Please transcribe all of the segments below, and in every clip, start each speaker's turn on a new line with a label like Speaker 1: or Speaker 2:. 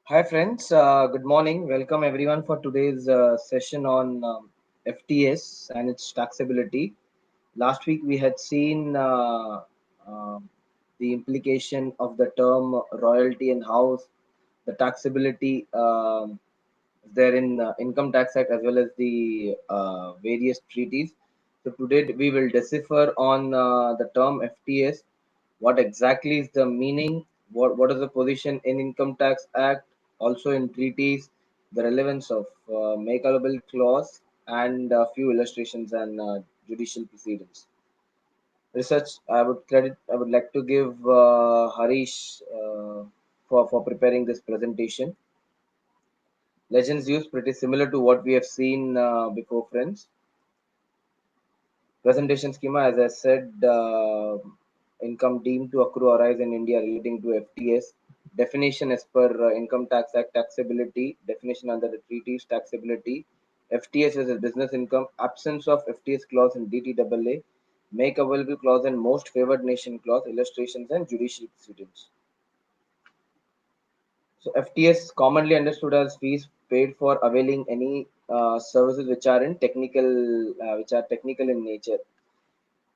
Speaker 1: Hi friends, good morning. Welcome everyone for today's session on FTS and its taxability. Last week we had seen the implication of the term royalty and how the taxability there in Income Tax Act as well as the various treaties. So today we will decipher on the term FTS. What exactly is the meaning? What is the position in Income Tax Act? Also in treaties, the relevance of make allowable clause and a few illustrations and judicial proceedings. Research. I would like to give Harish for preparing this presentation. Legends use pretty similar to what we have seen before, friends. Presentation schema, as I said, income deemed to accrue or arise in India relating to FTS. Definition as per Income Tax Act, taxability. Definition under the treaties, taxability. FTS is a business income. Absence of FTS clause in DTAA. Make available clause and most favored nation clause. Illustrations and judicial proceedings. So FTS commonly understood as fees paid for availing any services which are technical in nature.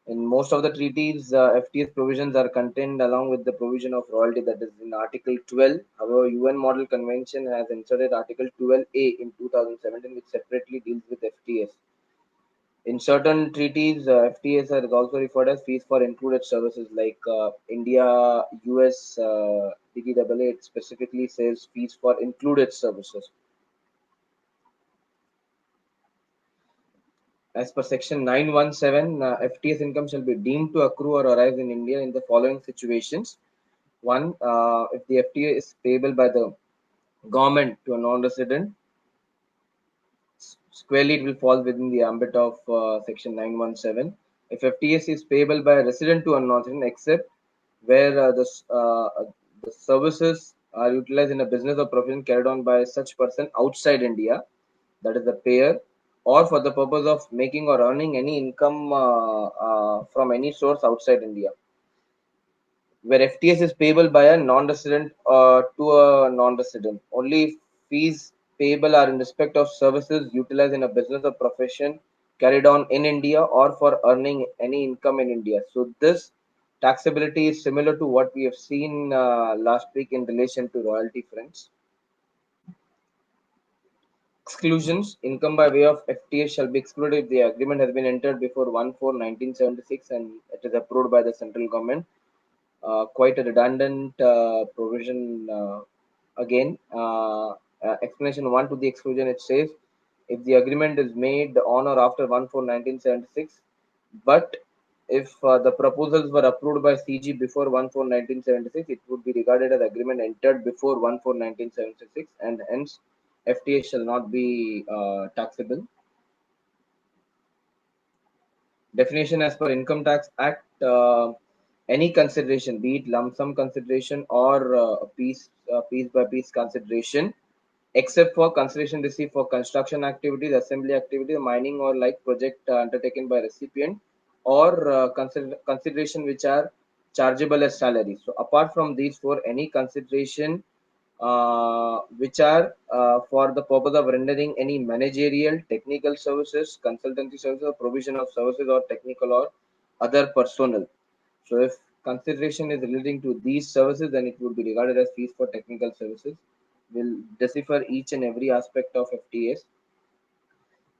Speaker 1: In most of the treaties, FTS provisions are contained along with the provision of royalty that is in Article 12. However, UN Model Convention has inserted Article 12A in 2017, which separately deals with FTS. In certain treaties, FTS is also referred as fees for included services like India, US, DTAA. It specifically says fees for included services. As per Section 917, FTS income shall be deemed to accrue or arise in India in the following situations. One, if the FTA is payable by the government to a non-resident, squarely it will fall within the ambit of Section 917. If FTS is payable by a resident to a non-resident, except where the services are utilized in a business or profession carried on by such person outside India, that is the payer, or for the purpose of making or earning any income from any source outside India, where FTS is payable by a non-resident to a non-resident. Only fees payable are in respect of services utilized in a business or profession carried on in India or for earning any income in India. So this taxability is similar to what we have seen last week in relation to royalty, friends. Exclusions. Income by way of FTA shall be excluded if the agreement has been entered before 1/4/1976 and it is approved by the central government. Quite a redundant provision again. Explanation 1 to the exclusion, it says if the agreement is made on or after 1/4/1976, but if the proposals were approved by CG before 1/4/1976, it would be regarded as agreement entered before 1/4/1976 and hence FTA shall not be taxable. Definition as per Income Tax Act, any consideration, be it lump sum consideration or piece by piece consideration, except for consideration received for construction activities, assembly activities, mining or like project undertaken by recipient, or consideration which are chargeable as salary. So apart from these four, any consideration which are for the purpose of rendering any managerial, technical services, consultancy services, or provision of services or technical or other personnel. So if consideration is relating to these services, then it would be regarded as fees for technical services. We'll decipher each and every aspect of FTAs.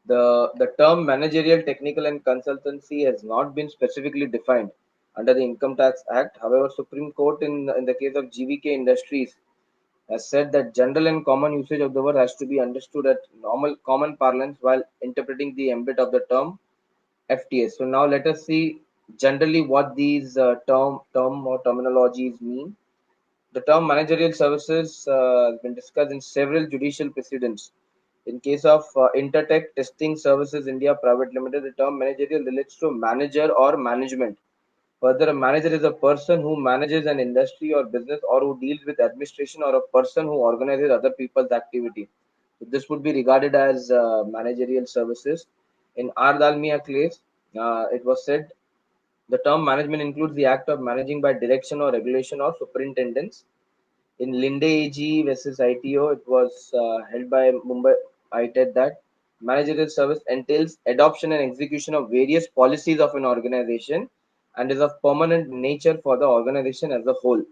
Speaker 1: The term managerial, technical, and consultancy has not been specifically defined under the Income Tax Act. However, Supreme Court in the case of GVK Industries has said that general and common usage of the word has to be understood at normal common parlance while interpreting the ambit of the term FTS. So now let us see generally what these term or terminologies mean. The term managerial services has been discussed in several judicial precedents. In case of Intertech Testing Services India Private Limited, the term managerial relates to manager or management. Further, a manager is a person who manages an industry or business or who deals with administration or a person who organizes other people's activity. So this would be regarded as managerial services. In R. Dalmia case, it was said the term management includes the act of managing by direction or regulation or superintendence. In Linde AG versus ITO, it was held by Mumbai ITED that managerial service entails adoption and execution of various policies of an organization and is of permanent nature for the organization as a whole.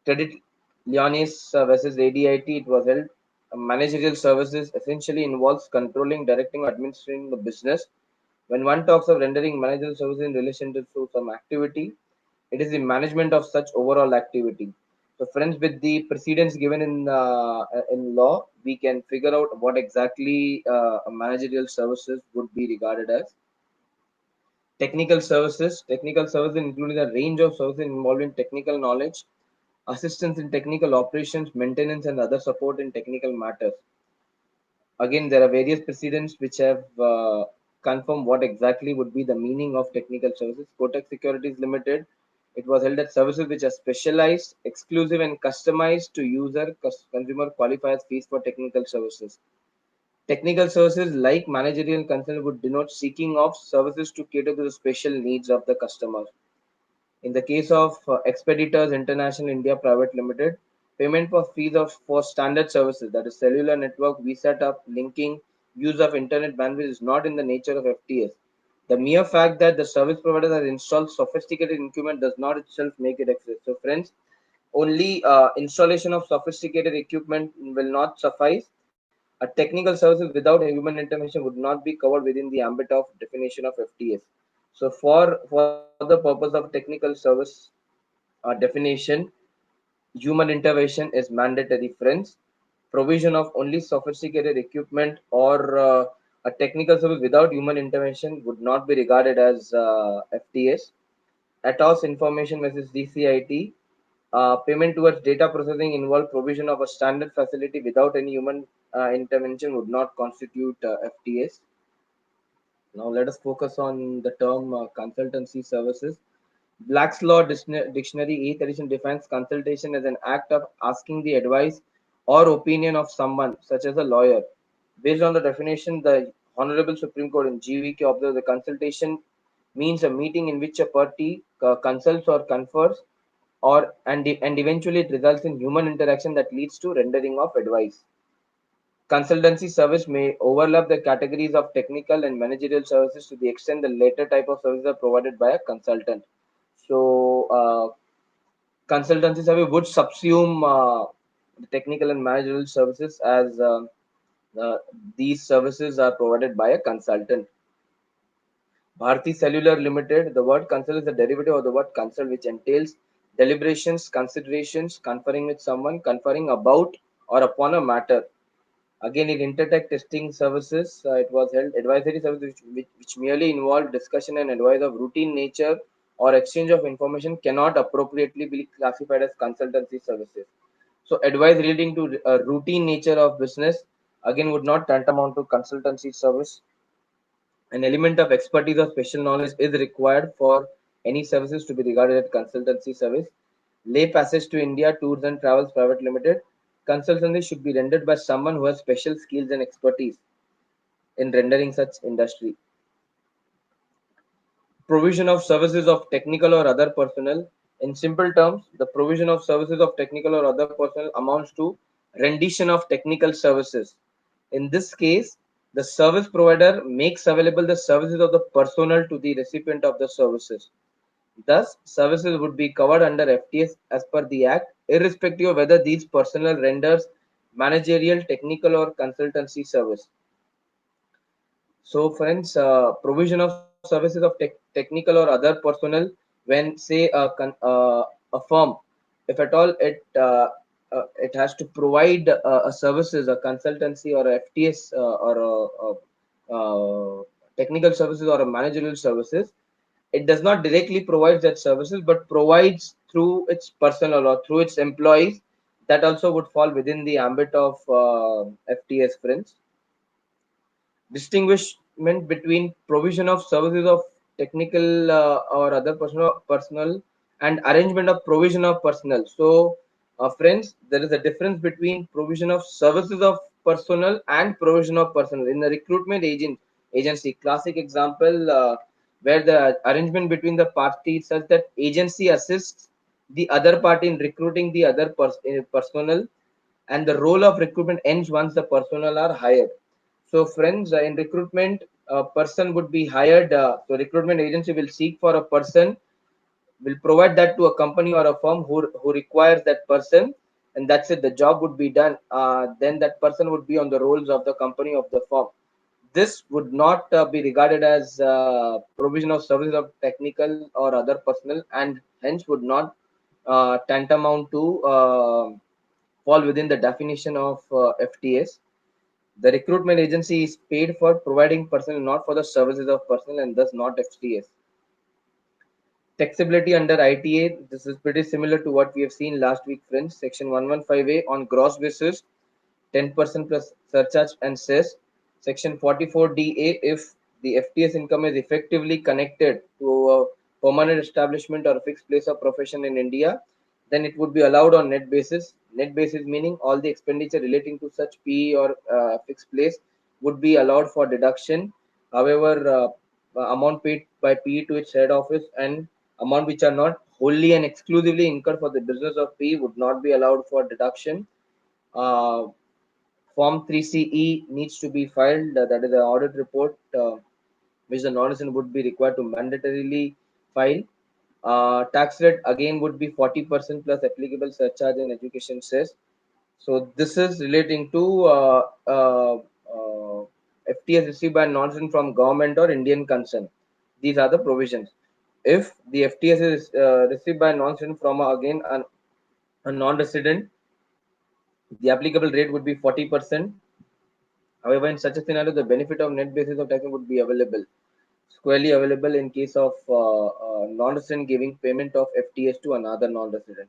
Speaker 1: Credit Lyoness versus ADIT, it was held. Managerial services essentially involves controlling, directing, or administering the business. When one talks of rendering managerial services in relation to some activity, it is the management of such overall activity. So, friends, with the precedents given in law, we can figure out what exactly managerial services would be regarded as. Technical services. Technical services including a range of services involving technical knowledge, assistance in technical operations, maintenance, and other support in technical matters. Again, there are various precedents which have confirmed what exactly would be the meaning of technical services. Kotak Securities Limited, it was held that services which are specialized, exclusive, and customized to user consumer qualifiers fees for technical services. Technical services like managerial consult would denote seeking of services to cater to the special needs of the customer. In the case of Expeditors International India Private Limited, payment for fees of for standard services, that is cellular network, VSAT linking, use of internet bandwidth is not in the nature of FTS. The mere fact that the service provider has installed sophisticated equipment does not itself make it access. So, friends, only installation of sophisticated equipment will not suffice. A technical services without human intervention would not be covered within the ambit of definition of FTS. So, for the purpose of technical service definition, human intervention is mandatory, friends. Provision of only sophisticated equipment or a technical service without human intervention would not be regarded as FTS. ATOS information versus DCIT. Payment towards data processing involve provision of a standard facility without any human intervention would not constitute FTS. Now let us focus on the term consultancy services. Black's Law Dictionary 8th edition defines consultation as an act of asking the advice or opinion of someone, such as a lawyer. Based on the definition, the Honorable Supreme Court in GVK observed the consultation means a meeting in which a party consults or confers, and eventually it results in human interaction that leads to rendering of advice. Consultancy service may overlap the categories of technical and managerial services to the extent the latter type of services are provided by a consultant. So, consultancy service would subsume the technical and managerial services as uh, these services are provided by a consultant. Bharti Cellular Limited, the word consult is a derivative of the word consult, which entails deliberations, considerations, conferring with someone, conferring about or upon a matter. Again, in Intertech testing services, it was held advisory services which merely involve discussion and advice of routine nature or exchange of information cannot appropriately be classified as consultancy services. So, advice relating to a routine nature of business again would not tantamount to consultancy service. An element of expertise or special knowledge is required for any services to be regarded as consultancy service. Lay Passage to India Tours and Travels Private Limited. Consultancy should be rendered by someone who has special skills and expertise in rendering such industry. Provision of services of technical or other personnel. In simple terms, the provision of services of technical or other personnel amounts to rendition of technical services. In this case, the service provider makes available the services of the personnel to the recipient of the services. Thus, services would be covered under FTS as per the Act, irrespective of whether these personnel renders managerial, technical, or consultancy service. So, friends, provision of services of technical or other personnel when, say, a firm, if at all it has to provide a services, a consultancy or a FTS or technical services or a managerial services, it does not directly provide that services, but provides through its personnel or through its employees. That also would fall within the ambit of FTS, friends. Distinguishment between provision of services of technical or other personal and arrangement of provision of personnel. So, friends, there is a difference between provision of services of personnel and provision of personnel in the recruitment agency. Classic example where the arrangement between the parties such that agency assists the other party in recruiting the other personnel, and the role of recruitment ends once the personnel are hired. So, friends, in recruitment, a person would be hired. So, recruitment agency will seek for a person, will provide that to a company or a firm who requires that person, and that's it. The job would be done. Then that person would be on the rolls of the company of the firm. This would not be regarded as provision of services of technical or other personnel, and hence would not tantamount to fall within the definition of FTS. The recruitment agency is paid for providing personnel, not for the services of personnel, and thus not FTS. Taxability under ITA, this is pretty similar to what we have seen last week, friends. Section 115A on gross basis, 10% plus surcharge and cess. Section 44DA, if the FTS income is effectively connected to a permanent establishment or fixed place of profession in India, then it would be allowed on net basis. Net basis meaning all the expenditure relating to such PE or fixed place would be allowed for deduction. However, amount paid by PE to its head office and amount which are not wholly and exclusively incurred for the business of PE would not be allowed for deduction. Uh, Form 3CE needs to be filed. That is the audit report which the non-resident would be required to mandatorily file. Tax rate again would be 40% plus applicable surcharge and education cess. So this is relating to FTS received by non-resident from government or Indian concern. These are the provisions. If the FTS is received by non-resident from again a non-resident, the applicable rate would be 40%. However, in such a scenario, the benefit of net basis of taxation would be available, squarely available in case of non-resident giving payment of FTS to another non-resident.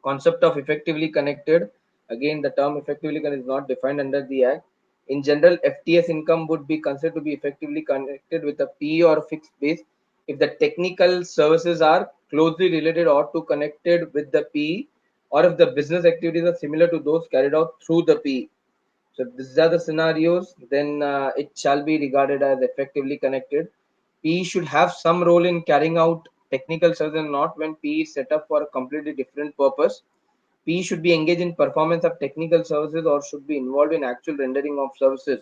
Speaker 1: Concept of effectively connected. Again, the term effectively connected is not defined under the Act. In general, FTS income would be considered to be effectively connected with a P or fixed base if the technical services are closely related or to connected with the P, or if the business activities are similar to those carried out through the P. So if these are the scenarios, then it shall be regarded as effectively connected. PE should have some role in carrying out technical service and not when PE is set up for a completely different purpose. PE should be engaged in performance of technical services or should be involved in actual rendering of services.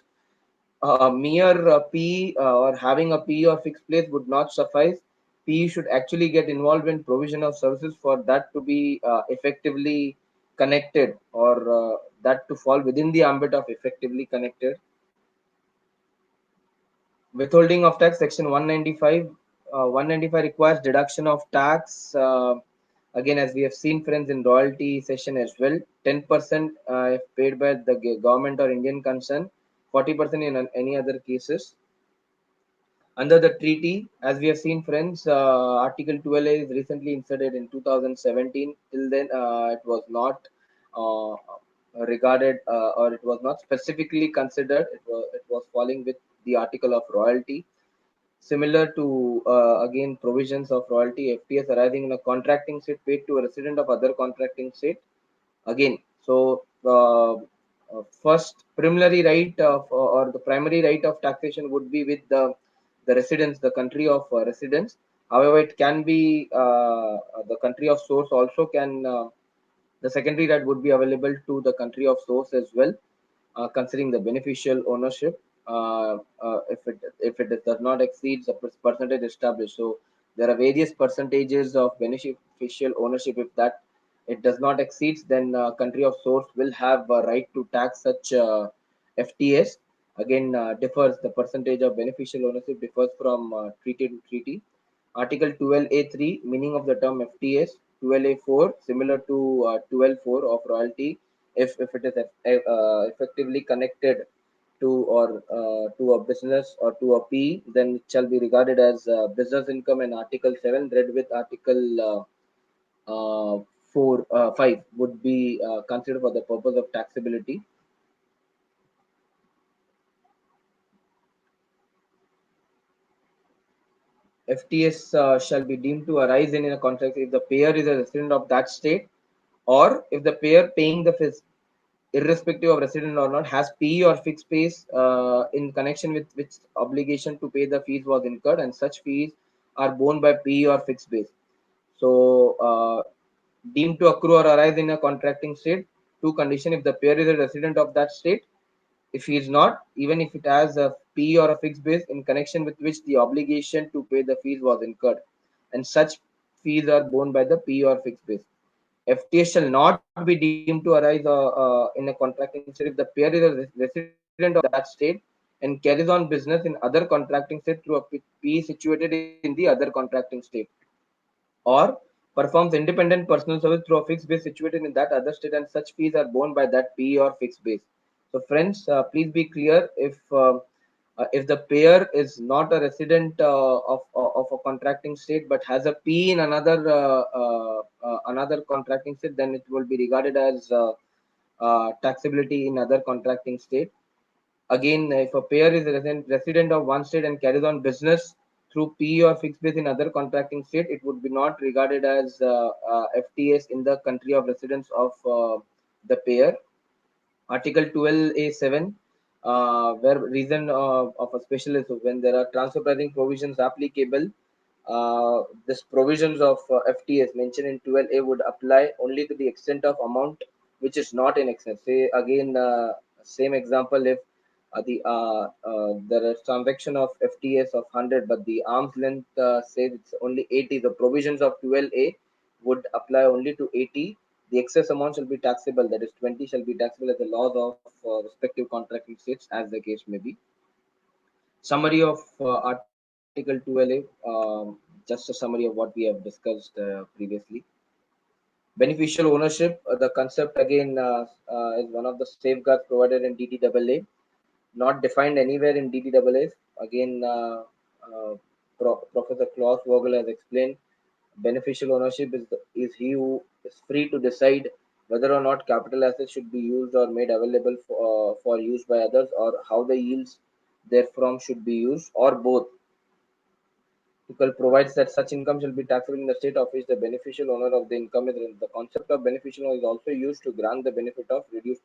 Speaker 1: Mere PE or having a PE or fixed place would not suffice. PE should actually get involved in provision of services for that to be effectively connected, or that to fall within the ambit of effectively connected. Withholding of tax, section 195. 195 requires deduction of tax. Again, as we have seen, friends, in royalty session as well, 10% if paid by the government or Indian concern, 40% in any other cases. Under the treaty, as we have seen, friends, Article 12A is recently inserted in 2017. Till then, it was not uh, regarded or it was not specifically considered. It was falling with the article of royalty. Similar to again provisions of royalty, FTS arising in a contracting state paid to a resident of other contracting state. Again, so first preliminary right of or the primary right of taxation would be with the residence, the country of residence. However, it can be the country of source also can, the secondary right would be available to the country of source as well, considering the beneficial ownership, if it does not exceed the percentage established. So there are various percentages of beneficial ownership. If that it does not exceed, then country of source will have a right to tax such FTS. Again, differs, the percentage of beneficial ownership differs from treaty to treaty. Article 12A3, meaning of the term FTS. 12A4, similar to 12.4 of royalty, if it is effectively connected to or to a business or to a P, then it shall be regarded as business income, and Article 7 read with Article 5 would be considered for the purpose of taxability. FTS shall be deemed to arise in a contract if the payer is a resident of that state, or if the payer paying the fees, irrespective of resident or not, has P or fixed pays in connection with which obligation to pay the fees was incurred, and such fees are borne by P or fixed base. So, deemed to accrue or arise in a contracting state. Two condition: if the payer is a resident of that state, if he is not, even if it has a P or a fixed base in connection with which the obligation to pay the fees was incurred, and such fees are borne by the P or fixed base. FTS shall not be deemed to arise in a contracting state if the payer is a resident of that state and carries on business in other contracting state through a P situated in the other contracting state, or performs independent personal service through a fixed base situated in that other state, and such fees are borne by that P or fixed base. So, friends, please be clear, if the payer is not a resident of a contracting state but has a P in another contracting state, then it will be regarded as taxability in other contracting state. Again, if a payer is a resident of one state and carries on business through P or fixed base in other contracting state, it would be not regarded as FTS in the country of residence of the payer. Article 12A7, where reason of a special is when there are transfer pricing provisions applicable. This provisions of FTS mentioned in 12A would apply only to the extent of amount which is not in excess. Say again, same example, if there is transaction of FTS of 100, but the arm's length says it's only 80. The provisions of 12A would apply only to 80. The excess amount shall be taxable, that is 20 shall be taxable as the laws of respective contracting states, as the case may be. Summary of Article 12A, just a summary of what we have discussed previously. Beneficial ownership, the concept again is one of the safeguards provided in DTAA, not defined anywhere in DTAA. Again, Professor Klaus Vogel has explained beneficial ownership is he who is free to decide whether or not capital assets should be used or made available for use by others, or how the yields therefrom should be used, or both. Article provides that such income shall be taxable in the state of which the beneficial owner of the income is. The concept of beneficial owner is also used to grant the benefit of reduced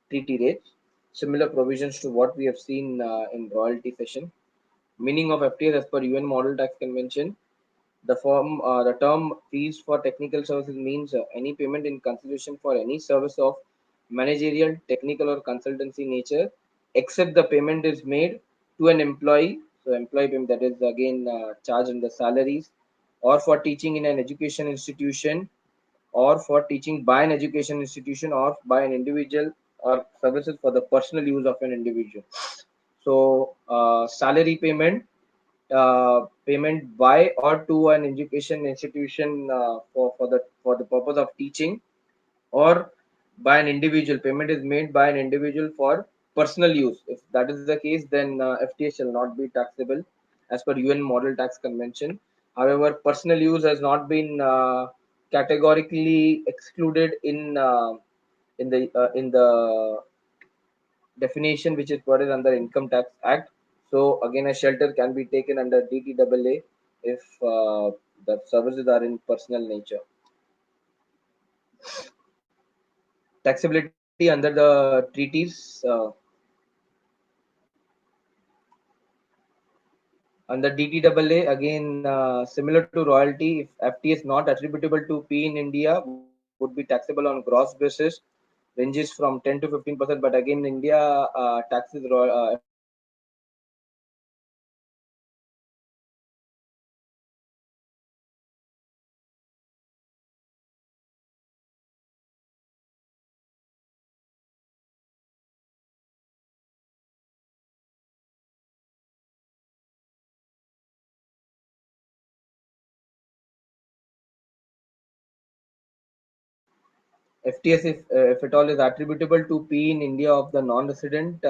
Speaker 1: treaty rates. Similar provisions to what we have seen in royalty session. Meaning of FTS as per UN Model Tax Convention. The term fees for technical services means any payment in consideration for any service of managerial, technical, or consultancy nature, except the payment is made to an employee. So, employee payment, that is again charged in the salaries, or for teaching in an education institution, or for teaching by an education institution, or by an individual, or services for the personal use of an individual. So, salary payment by or to an education institution for the purpose of teaching, or by an individual, payment is made by an individual for personal use. If that is the case, then FTS shall not be taxable as per UN Model Tax Convention. However, personal use has not been categorically excluded in the definition which is provided under Income Tax Act. So again, a shelter can be taken under DTAA if the services are in personal nature. Taxability under the treaties. Under DTAA, again, similar to royalty, if FT is not attributable to P in India, would be taxable on gross basis, ranges from 10 to 15%. But again, India taxes FTS on a net basis. FTS, if at all is attributable to P in India of the non-resident,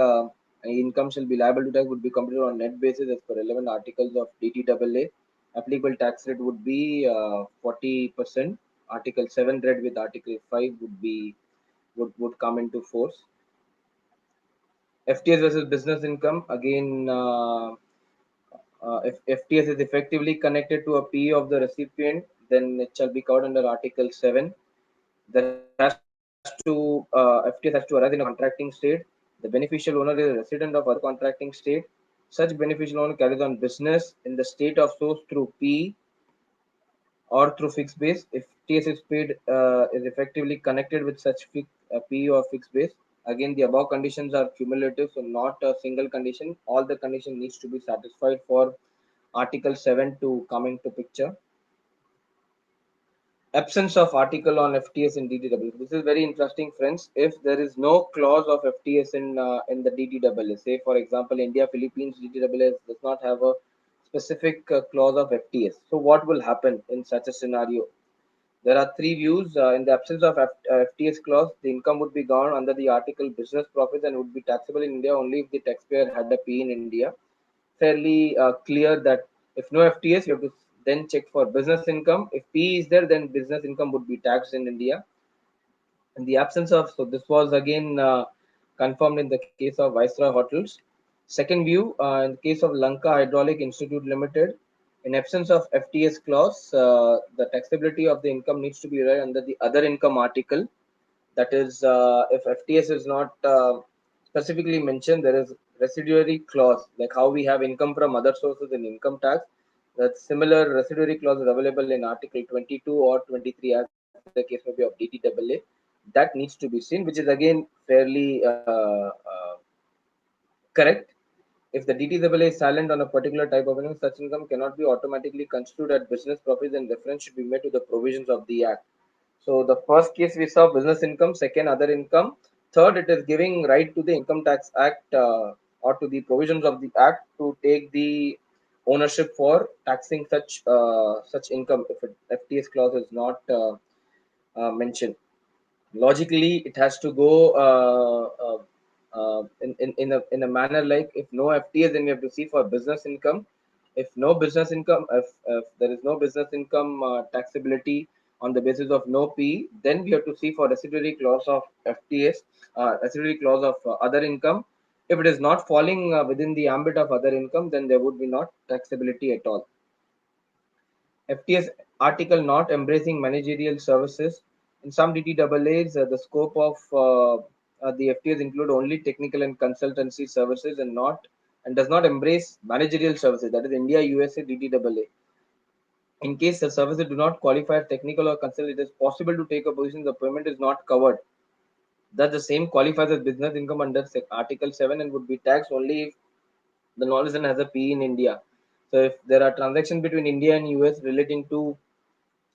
Speaker 1: income shall be liable to tax would be computed on net basis as per relevant articles of DTAA. Applicable tax rate would be 40%. Article 7 read with Article 5 would come into force. FTS versus business income. Again, if FTS is effectively connected to a P of the recipient, then it shall be covered under Article 7. There has to FTS has to arise in a contracting state. The beneficial owner is a resident of other contracting state. Such beneficial owner carries on business in the state of source through P or through fixed base. If TS is paid is effectively connected with such PE or fixed base. Again, the above conditions are cumulative, so not a single condition. All the condition needs to be satisfied for Article 7 to come into picture. Absence of article on FTS in DTW. This is very interesting, friends. If there is no clause of FTS in the DTW, say for example, India Philippines DTW does not have a specific clause of FTS. So what will happen in such a scenario? There are three views. In the absence of FTS clause, the income would be governed under the article business profits and would be taxable in India only if the taxpayer had a P in India. Fairly clear that if no FTS, you have to then check for business income. If P is there, then business income would be taxed in India. In the absence of, so this was again confirmed in the case of Viceroy Hotels. Second view, in the case of Lanka Hydraulic Institute Limited, in absence of FTS clause, the taxability of the income needs to be read under the other income article. That is, if FTS is not specifically mentioned, there is residuary clause, like how we have income from other sources in income tax. That similar residuary clause is available in Article 22 or 23, as the case may be of DTAA. That needs to be seen, which is again fairly correct. If the DTAA is silent on a particular type of income, such income cannot be automatically construed as business profits, and reference should be made to the provisions of the Act. So the first case we saw business income, second other income, third it is giving right to the Income Tax Act or to the provisions of the Act to take the ownership for taxing such income if FTS clause is not mentioned. Logically, it has to go in a manner like if no FTS, then we have to see for business income. If no business income, if there is no business income taxability on the basis of no P, then we have to see for residuary clause of FTS, residuary clause of other income. If it is not falling within the ambit of other income, then there would be not taxability at all. FTS article not embracing managerial services. In some DTAAs, the scope of the FTS include only technical and consultancy services and does not embrace managerial services. That is India USA DTAA. In case the services do not qualify as technical or consult, it is possible to take a position the payment is not covered. Thus, the same qualifies as business income under Article 7 and would be taxed only if the knowledge has a P in India. So, if there are transactions between India and US relating to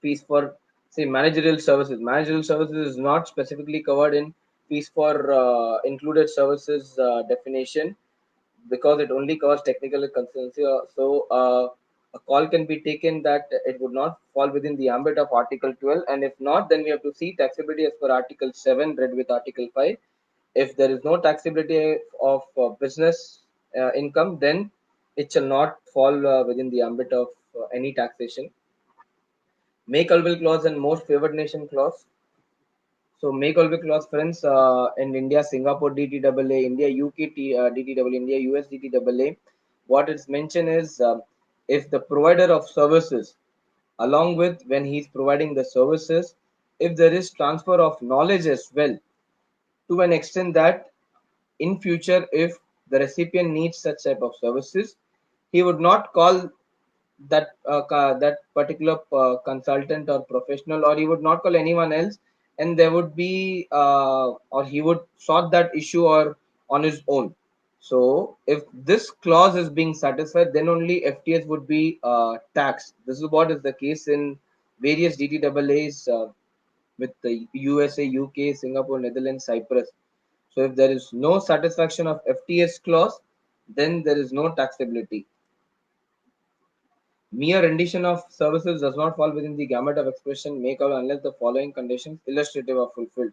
Speaker 1: fees for say managerial services is not specifically covered in fees for included services definition because it only covers technical consultancy. A call can be taken that it would not fall within the ambit of Article 12, and if not, then we have to see taxability as per Article 7 read with Article 5. If there is no taxability of business income, then it shall not fall within the ambit of any taxation. Make all will clause and most favored nation clause. So make all will clause, friends, in India, Singapore DTAA, India UK DTAA, India US DTAA. What it's mentioned is if the provider of services, along with when he's providing the services, if there is transfer of knowledge as well, to an extent that in future, if the recipient needs such type of services, he would not call that particular consultant or professional, or he would not call anyone else, and there would be or he would sort that issue or on his own. So if this clause is being satisfied, then only FTS would be taxed. This is what is the case in various DTAAs with the USA, UK, Singapore, Netherlands, Cyprus. So if there is no satisfaction of FTS clause, then there is no taxability. Mere rendition of services does not fall within the gamut of expression make out unless the following conditions illustrative are fulfilled.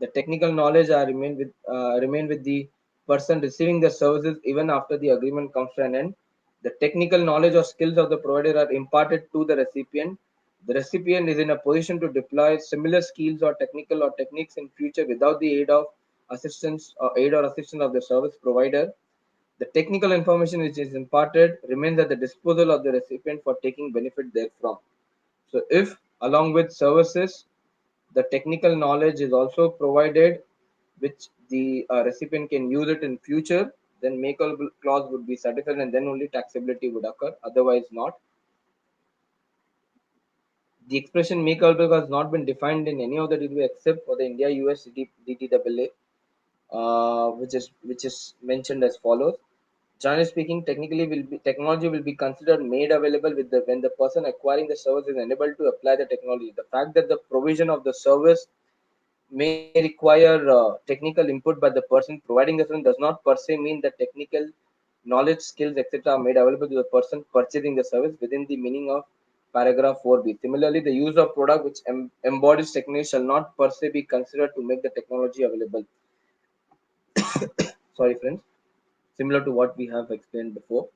Speaker 1: The technical knowledge remain with the person receiving the services even after the agreement comes to an end. The technical knowledge or skills of the provider are imparted to the recipient. The recipient is in a position to deploy similar skills or technical or techniques in future without the aid or assistance of the service provider. The technical information which is imparted remains at the disposal of the recipient for taking benefit therefrom. So, if along with services, the technical knowledge is also provided, which the recipient can use it in future, then make all clause would be satisfied, and then only taxability would occur. Otherwise, not. The expression make or break has not been defined in any of the DTAA except for the India US DTAA, which is mentioned as follows. Generally speaking, technology will be considered made available with the when the person acquiring the service is enabled to apply the technology. The fact that the provision of the service may require technical input by the person providing the service does not per se mean that technical knowledge, skills, etc. are made available to the person purchasing the service within the meaning of paragraph 4b. Similarly, the use of product which embodies technology shall not per se be considered to make the technology available. Sorry, friends. Similar to what we have explained before.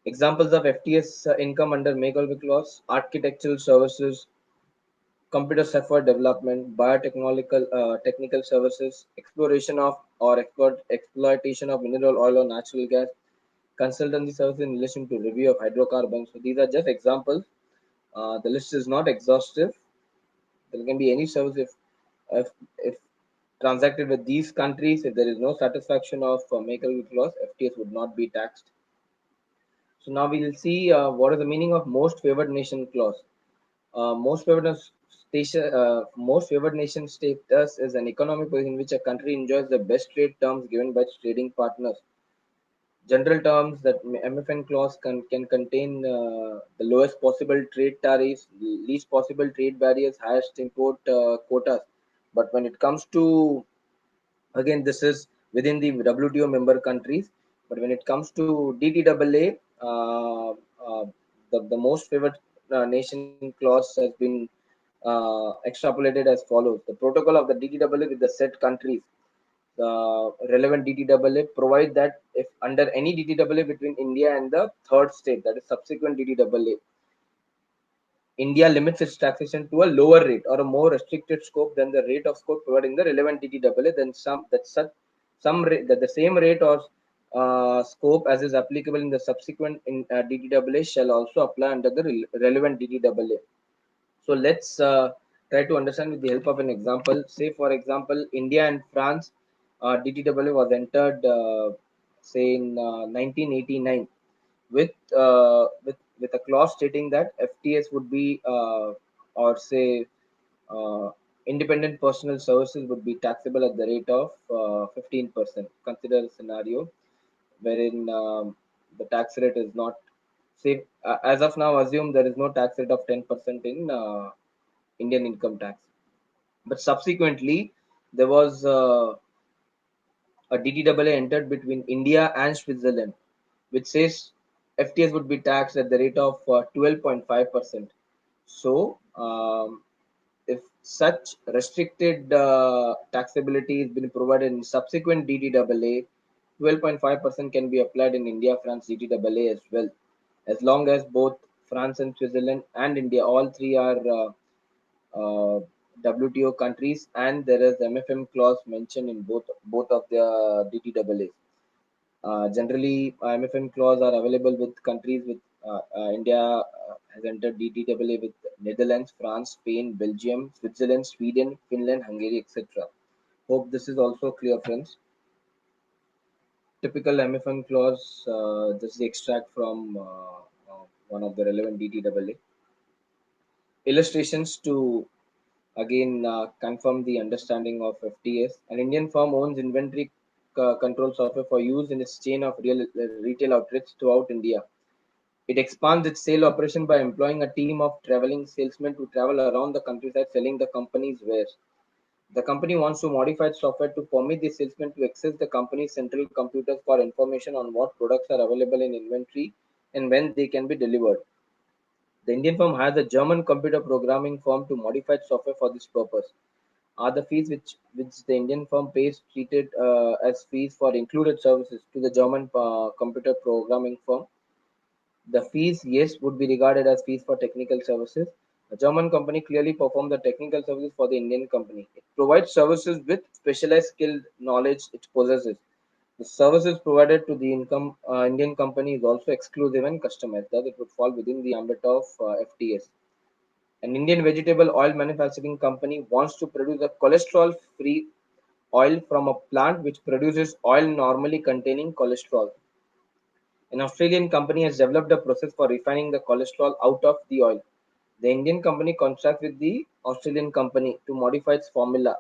Speaker 1: Examples of FTS income under Make or Break clause: architectural services, computer software development, biotechnological technical services, exploration of or exploitation of mineral oil or natural gas, consultancy services in relation to review of hydrocarbons. So these are just examples. The list is not exhaustive. There can be any service if transacted with these countries. If there is no satisfaction of Make or Break clause, FTS would not be taxed. So now we will see what is the meaning of most favored nation clause. Most favored nation status is an economic position in which a country enjoys the best trade terms given by its trading partners. General terms that MFN clause can contain the lowest possible trade tariffs, least possible trade barriers, highest import quotas. But when it comes to, again, this is within the WTO member countries. But when it comes to DTAA, the most favored nation clause has been extrapolated as follows. The protocol of the DTAA with the said countries, the relevant DTAA provide that if under any DTAA between India and the third state, that is subsequent DTAA, India limits its taxation to a lower rate or a more restricted scope than the rate of scope provided in the relevant DTAA, then some rate, that the same rate or scope as is applicable in the subsequent DTAA shall also apply under the relevant DTAA. So let's try to understand with the help of an example. Say, for example, India and France DTAA was entered, say, in 1989 with a clause stating that FTS would be or say uh, independent personal services would be taxable at the rate of 15%. Consider a scenario wherein the tax rate is not, say, as of now, assume there is no tax rate of 10% in Indian income tax. But subsequently, there was a DTAA entered between India and Switzerland, which says FTS would be taxed at the rate of 12.5%. So, if such restricted taxability has been provided in subsequent DTAA, 12.5% can be applied in India France DTAA as well, as long as both France and Switzerland and India, all three are WTO countries, and there is MFM clause mentioned in both of the DTAAs. Generally, MFN clause are available with countries with India has entered DTAA with Netherlands, France, Spain, Belgium, Switzerland, Sweden, Finland, Hungary, etc. Hope this is also clear, friends. Typical MFN clause, this is the extract from one of the relevant DTAA. Illustrations to again confirm the understanding of FTS. An Indian firm owns inventory control software for use in its chain of retail outlets throughout India. It expands its sale operation by employing a team of traveling salesmen to travel around the countryside selling the company's wares. The company wants to modify its software to permit the salesmen to access the company's central computers for information on what products are available in inventory and when they can be delivered. The Indian firm hires a German computer programming firm to modify its software for this purpose. Are the fees which the Indian firm pays treated as fees for included services to the German computer programming firm? The fees, yes, would be regarded as fees for technical services. The German company clearly performs the technical services for the Indian company. It provides services with specialized skilled knowledge it possesses. The services provided to the Indian company is also exclusive and customized, thus it would fall within the ambit of FTS. An Indian vegetable oil manufacturing company wants to produce a cholesterol-free oil from a plant which produces oil normally containing cholesterol. An Australian company has developed a process for refining the cholesterol out of the oil. The Indian company contracts with the Australian company to modify its formula.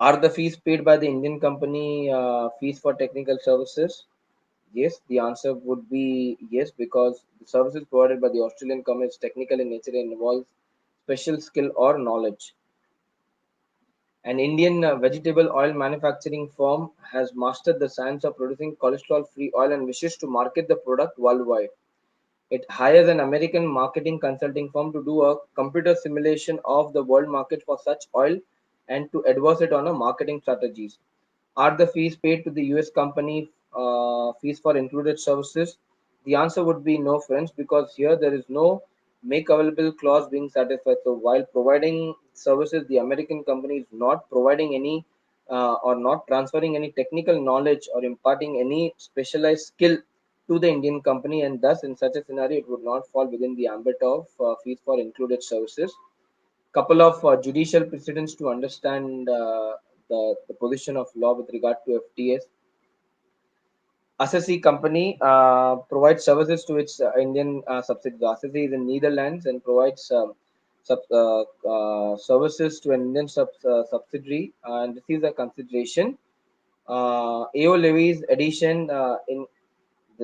Speaker 1: Are the fees paid by the Indian company fees for technical services? Yes, the answer would be yes, because the services provided by the Australian company is technical in nature and involves special skill or knowledge. An Indian vegetable oil manufacturing firm has mastered the science of producing cholesterol free oil and wishes to market the product worldwide. It hires an American marketing consulting firm to do a computer simulation of the world market for such oil and to advise it on a marketing strategies. Are the fees paid to the US company fees for included services? The answer would be no, friends, because here there is no make available clause being satisfied. So while providing services, the American company is not providing any or not transferring any technical knowledge or imparting any specialized skill to the Indian company, and thus in such a scenario, it would not fall within the ambit of fees for included services. Couple of judicial precedents to understand the position of law with regard to FTS. Assessee company provides services to its Indian subsidiary. Assessee is in Netherlands and provides services to an Indian subsidiary and receives a consideration. AO levies addition in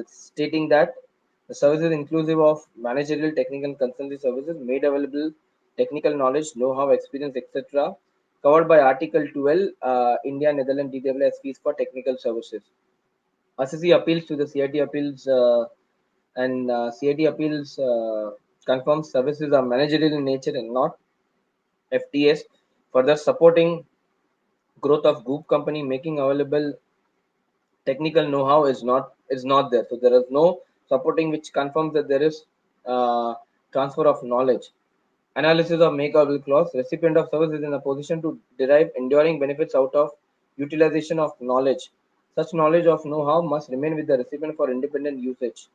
Speaker 1: stating that the service is inclusive of managerial, technical, and consultancy services made available, technical knowledge, know-how, experience, etc. Covered by Article 12, India Netherlands DWS fees for technical services. RCC appeals to the CIT appeals and CIT appeals confirms services are managerial in nature and not FTS. Further supporting growth of group company, making available technical know-how is not there. So there is no supporting which confirms that there is transfer of knowledge. Analysis of make or bill clause. Recipient of service is in a position to derive enduring benefits out of utilization of knowledge. Such knowledge of know-how must remain with the recipient for independent usage.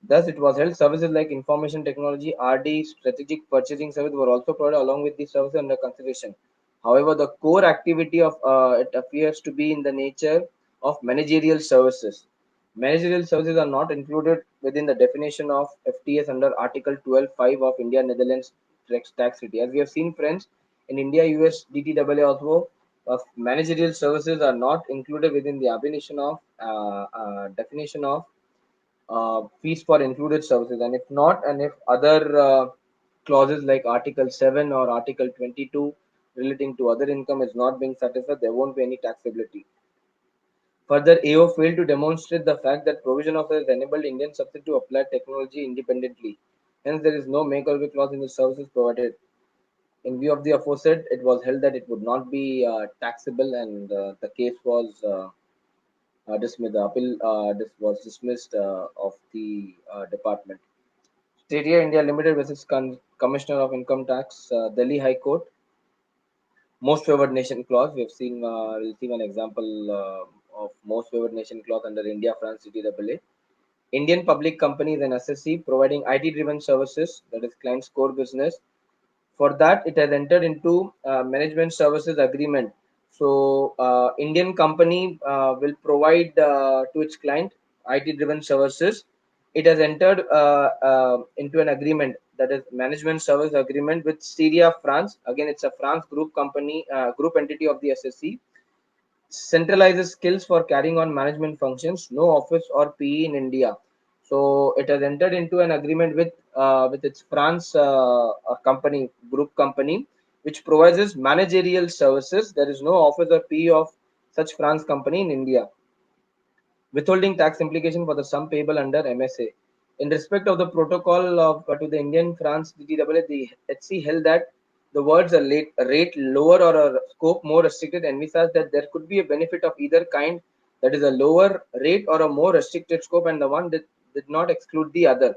Speaker 1: Thus, it was held services like information technology, RD, strategic purchasing service were also provided along with the services under consideration. However, the core activity of it appears to be in the nature of managerial services. Managerial services are not included within the definition of FTS under Article 12.5 of India Netherlands Tax Treaty. As we have seen, friends, in India, US DTAA also managerial services are not included within the definition of fees for included services, and if not, and if other clauses like Article 7 or Article 22 relating to other income is not being satisfied, there won't be any taxability. Further, AO failed to demonstrate the fact that provision of has enabled Indian subsidiary to apply technology independently. Hence, there is no make or break clause in the services provided. In view of the aforesaid, it was held that it would not be taxable, and the case was dismissed. The appeal was dismissed of the department. Stadia India Limited versus Commissioner of Income Tax, Delhi High Court. Most favored nation clause. We'll see an example of most favored nation clause under India France CTAA. Indian public companies and SSC providing IT-driven services, that is client's core business. For that, it has entered into management services agreement. So, Indian company will provide to its client IT-driven services. It has entered into an agreement, that is management service agreement with Syria France. Again, it's a France group company, group entity of the SSC. Centralizes skills for carrying on management functions. No office or PE in India. So it has entered into an agreement with its France company, group company, which provides managerial services. There is no office or PE of such France company in India. Withholding tax implication for the sum payable under MSA. In respect of the protocol of to the Indian France DTAA, the HC held that the words a rate lower or a scope more restricted envisage that there could be a benefit of either kind, that is a lower rate or a more restricted scope, and the one that did not exclude the other.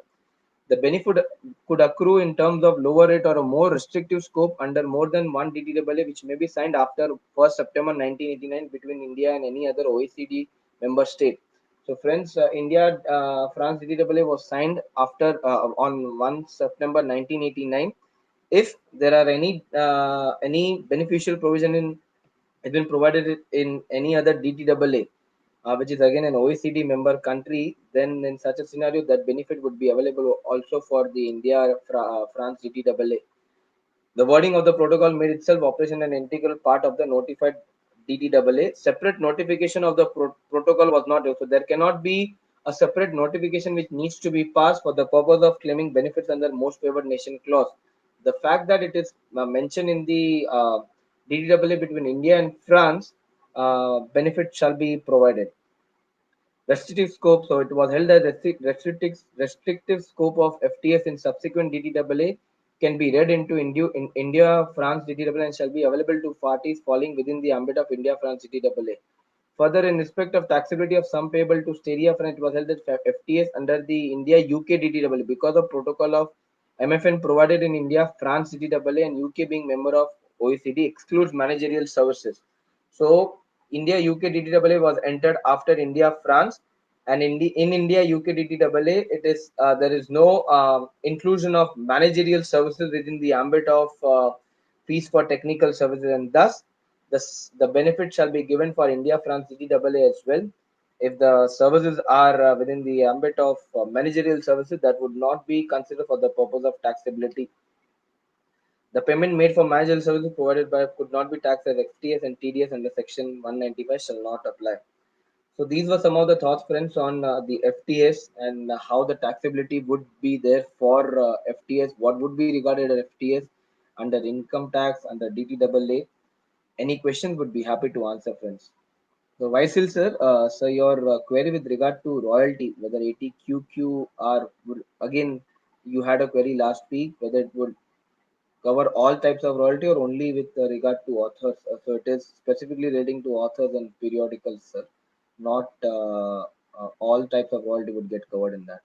Speaker 1: The benefit could accrue in terms of lower rate or a more restrictive scope under more than one DTAA, which may be signed after 1st September 1989 between India and any other OECD member state. So, friends, India France DTAA was signed after on 1 September 1989. If there are any beneficial provision in has been provided in any other DTAA, which is again an OECD member country, then in such a scenario, that benefit would be available also for the France DTAA. The wording of the protocol made itself operation an integral part of the notified DTAA. Separate notification of the protocol was not, so there cannot be a separate notification which needs to be passed for the purpose of claiming benefits under most favored nation clause. The fact that it is mentioned in the DTAA between India and France, benefit shall be provided. Restrictive scope. So it was held that restrictive scope of FTS in subsequent DTAA can be read into in India France DTAA and shall be available to parties falling within the ambit of India France DTAA. Further, in respect of taxability of sum payable to Steria France, it was held that FTS under the India UK DTAA because of protocol of MFN provided in India France DTAA and UK being member of OECD excludes managerial services. So India UK DTAA was entered after India France, and in India UK DTAA it is there is no inclusion of managerial services within the ambit of fees for technical services, and thus the benefit shall be given for India France DTAA as well. If the services are within the ambit of managerial services, that would not be considered for the purpose of taxability. The payment made for managerial services provided by could not be taxed as FTS and TDS under Section 195 shall not apply. So these were some of the thoughts, friends, on the FTS and how the taxability would be there for FTS. What would be regarded as FTS under income tax, under DTAA. Any questions would be happy to answer, friends. So, Vaisil sir, so your query with regard to royalty, whether ATQQR would again you had a query last week whether it would cover all types of royalty or only with regard to authors. So it is specifically relating to authors and periodicals, sir. Not all types of royalty would get covered in that.